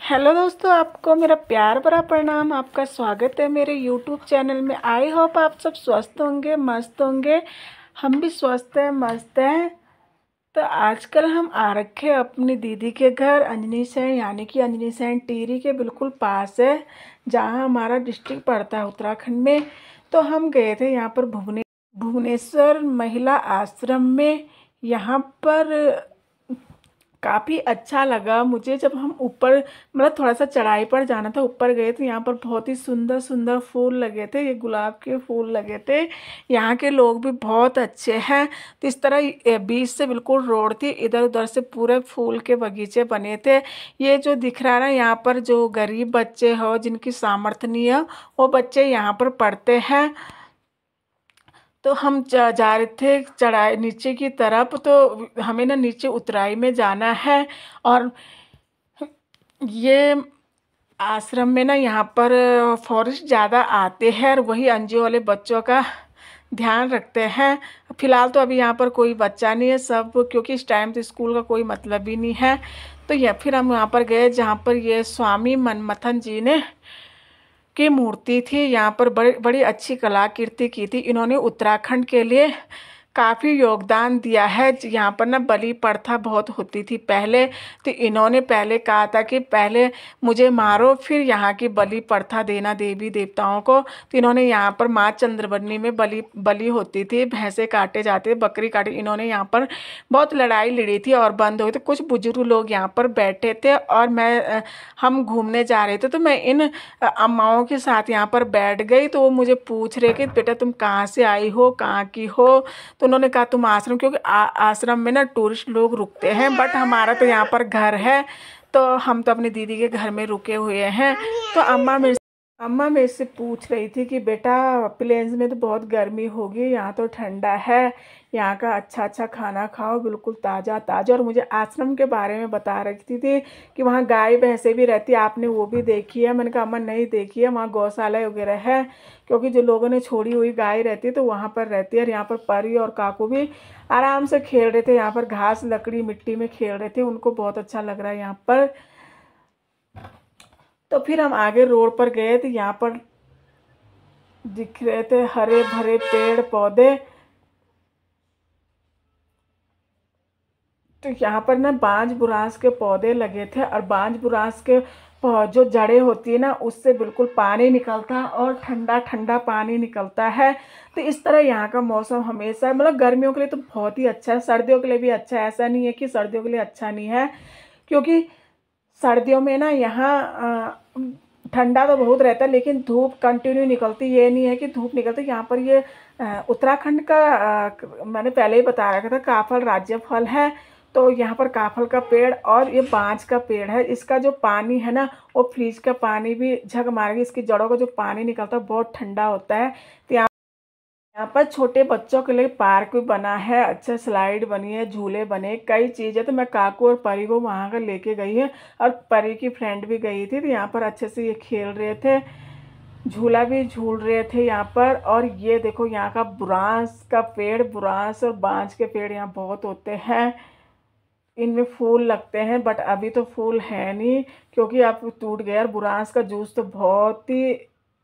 Hello दोस्तों, आपको मेरा प्यार भरा प्रणाम। आपका स्वागत है मेरे यूट्यूब चैनल में। आई होप आप सब स्वस्थ होंगे, मस्त होंगे। हम भी स्वस्थ हैं, मस्त हैं। तो आजकल हम आ रखे अपनी दीदी के घर अंजनी सैन, यानी कि अंजनी सैन टिहरी के बिल्कुल पास है, जहाँ हमारा डिस्ट्रिक्ट पड़ता है उत्तराखंड में। तो हम गए थे यहाँ पर भुवनेश्वर महिला आश्रम में। यहाँ पर काफ़ी अच्छा लगा मुझे जब हम ऊपर, मतलब थोड़ा सा चढ़ाई पर जाना था, ऊपर गए तो यहाँ पर बहुत ही सुंदर सुंदर फूल लगे थे। ये गुलाब के फूल लगे थे। यहाँ के लोग भी बहुत अच्छे हैं। तो इस तरह बीच से बिल्कुल रोड थी, इधर उधर से पूरे फूल के बगीचे बने थे। ये जो दिख रहा है ना, यहाँ पर जो गरीब बच्चे हो, जिनकी सामर्थ्य नहीं है, वो बच्चे यहाँ पर पढ़ते हैं। तो हम जा रहे थे चढ़ाई नीचे की तरफ, तो हमें ना नीचे उतराई में जाना है। और ये आश्रम में ना यहाँ पर फॉरेस्ट ज़्यादा आते हैं और वही एनजीओ वाले बच्चों का ध्यान रखते हैं। फिलहाल तो अभी यहाँ पर कोई बच्चा नहीं है सब, क्योंकि इस टाइम तो स्कूल का कोई मतलब ही नहीं है। तो या फिर हम यहाँ पर गए जहाँ पर ये स्वामी मनमथन जी ने की मूर्ति थी। यहाँ पर बड़ी बड़ी अच्छी कलाकृति की थी। इन्होंने उत्तराखंड के लिए काफ़ी योगदान दिया है। यहाँ पर ना बलि प्रथा बहुत होती थी पहले, तो इन्होंने पहले कहा था कि पहले मुझे मारो, फिर यहाँ की बलि प्रथा देना देवी देवताओं को। तो इन्होंने यहाँ पर माँ चंद्रबनी में बलि होती थी, भैंसे काटे जाते, बकरी काटे। इन्होंने यहाँ पर बहुत लड़ाई लड़ी थी और बंद हुई। तो कुछ बुजुर्ग लोग यहाँ पर बैठे थे और हम घूमने जा रहे थे, तो मैं इन अम्माओं के साथ यहाँ पर बैठ गई। तो वो मुझे पूछ रहे कि बेटा तुम कहाँ से आई हो, कहाँ की हो। तो उन्होंने कहा तुम आश्रम, क्योंकि आश्रम में ना टूरिस्ट लोग रुकते हैं, बट हमारा तो यहाँ पर घर है, तो हम तो अपनी दीदी के घर में रुके हुए हैं। तो अम्मा मेरे से पूछ रही थी कि बेटा प्लेन्स में तो बहुत गर्मी होगी, यहाँ तो ठंडा है, यहाँ का अच्छा अच्छा खाना खाओ, बिल्कुल ताज़ा ताज़ा। और मुझे आश्रम के बारे में बता रही थी कि वहाँ गाय भैंसे भी रहती है, आपने वो भी देखी है। मैंने कहा अम्मा नहीं देखी है, वहाँ गौशाला वगैरह है, क्योंकि जो लोगों ने छोड़ी हुई गाय रहती है तो वहाँ पर रहती है। और यहाँ पर परी और काकू भी आराम से खेल रहे थे, यहाँ पर घास लकड़ी मिट्टी में खेल रहे थे, उनको बहुत अच्छा लग रहा है यहाँ पर। तो फिर हम आगे रोड पर गए तो यहाँ पर दिख रहे थे हरे भरे पेड़ पौधे। तो यहाँ पर ना बांज बुरांस के पौधे लगे थे, और बांज बुरांस के जो जड़ें होती है ना, उससे बिल्कुल पानी निकलता है और ठंडा ठंडा पानी निकलता है। तो इस तरह यहाँ का मौसम हमेशा, मतलब गर्मियों के लिए तो बहुत ही अच्छा है, सर्दियों के लिए भी अच्छा है। ऐसा नहीं है कि सर्दियों के लिए अच्छा नहीं है, क्योंकि सर्दियों में ना यहाँ ठंडा तो बहुत रहता है, लेकिन धूप कंटिन्यू निकलती। ये नहीं है कि धूप निकलती। यहाँ पर ये उत्तराखंड का मैंने पहले ही बता रखा था, काफल राज्य फल है। तो यहाँ पर काफल का पेड़ और ये बांज का पेड़ है। इसका जो पानी है ना, वो फ्रिज का पानी भी झग मारेगी। इसकी जड़ों का जो पानी निकलता है बहुत ठंडा होता है। तो यहाँ पर छोटे बच्चों के लिए पार्क भी बना है, अच्छा स्लाइड बनी है, झूले बने, कई चीज़ें। तो मैं काकू और परी को वहाँ का लेके गई है, और परी की फ्रेंड भी गई थी। तो यहाँ पर अच्छे से ये खेल रहे थे, झूला भी झूल रहे थे यहाँ पर। और ये देखो यहाँ का बुरांस का पेड़, बुरांस और बांज के पेड़ यहाँ बहुत होते हैं। इनमें फूल लगते हैं, बट अभी तो फूल है नहीं, क्योंकि अब टूट गया। और बुरांस का जूस तो बहुत ही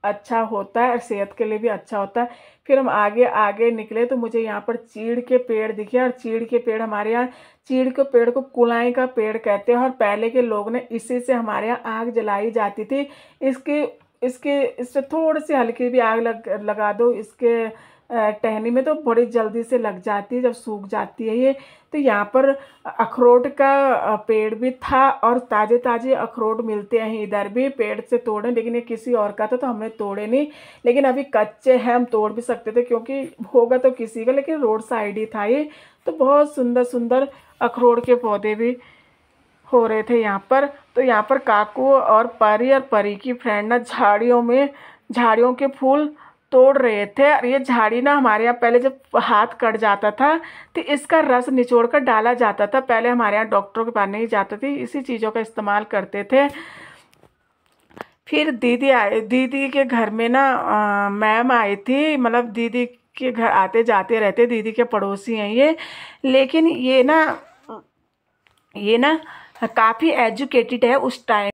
अच्छा होता है और सेहत के लिए भी अच्छा होता है। फिर हम आगे आगे निकले तो मुझे यहाँ पर चीड़ के पेड़ दिखे। और चीड़ के पेड़, हमारे यहाँ चीड़ के पेड़ को कुलाई का पेड़ कहते हैं, और पहले के लोग ने इसी से हमारे यहाँ आग जलाई जाती थी। इसके इसके इससे थोड़ी सी हल्की भी आग लगा दो इसके टहनी में, तो बड़ी जल्दी से लग जाती है जब सूख जाती है ये। तो यहाँ पर अखरोट का पेड़ भी था, और ताज़े ताज़े अखरोट मिलते हैं इधर भी, पेड़ से तोड़े। लेकिन ये किसी और का था तो हमने तोड़े नहीं, लेकिन अभी कच्चे हैं, हम तोड़ भी सकते थे, क्योंकि होगा तो किसी का, लेकिन रोड साइड ही था ये। तो बहुत सुंदर सुंदर अखरोट के पौधे भी हो रहे थे यहाँ पर। तो यहाँ पर काकू और परी की फ्रेंड ना झाड़ियों के फूल तोड़ रहे थे। और ये झाड़ी ना हमारे यहाँ पहले जब हाथ कट जाता था तो इसका रस निचोड़ कर डाला जाता था। पहले हमारे यहाँ डॉक्टरों के पास नहीं जाते थे, इसी चीज़ों का इस्तेमाल करते थे। फिर दीदी के घर में ना मैम आई थी, मतलब दीदी के घर आते जाते रहते, दीदी के पड़ोसी हैं ये। लेकिन ये ना काफ़ी एजुकेटेड है उस टाइम।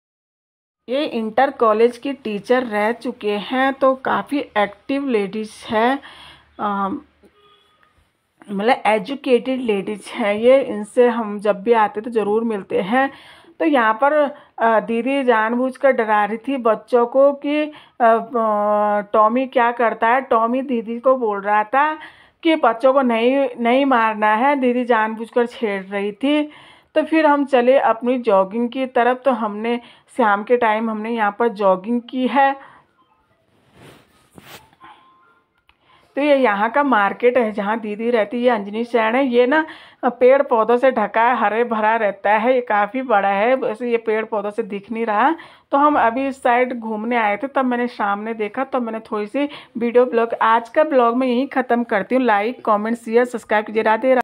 ये इंटर कॉलेज की टीचर रह चुके हैं, तो काफ़ी एक्टिव लेडीज़ है, मतलब एजुकेटेड लेडीज़ हैं ये। इनसे हम जब भी आते तो ज़रूर मिलते हैं। तो यहाँ पर दीदी जानबूझकर डरा रही थी बच्चों को कि टॉमी क्या करता है। टॉमी दीदी को बोल रहा था कि बच्चों को नहीं नहीं मारना है, दीदी जानबूझकर छेड़ रही थी। तो फिर हम चले अपनी जॉगिंग की तरफ। तो हमने शाम के टाइम हमने यहाँ पर जॉगिंग की है। तो ये यहाँ का मार्केट है जहाँ दीदी रहती है, ये अंजनी शहर है। ये ना पेड़ पौधों से ढका है, हरे भरा रहता है, ये काफ़ी बड़ा है, वैसे ये पेड़ पौधों से दिख नहीं रहा। तो हम अभी इस साइड घूमने आए थे, तब मैंने सामने देखा, तो मैंने थोड़ी सी वीडियो ब्लॉग, आज का ब्लॉग मैं यहीं ख़त्म करती हूँ। लाइक कमेंट शेयर सब्सक्राइब कीजिए। राधे।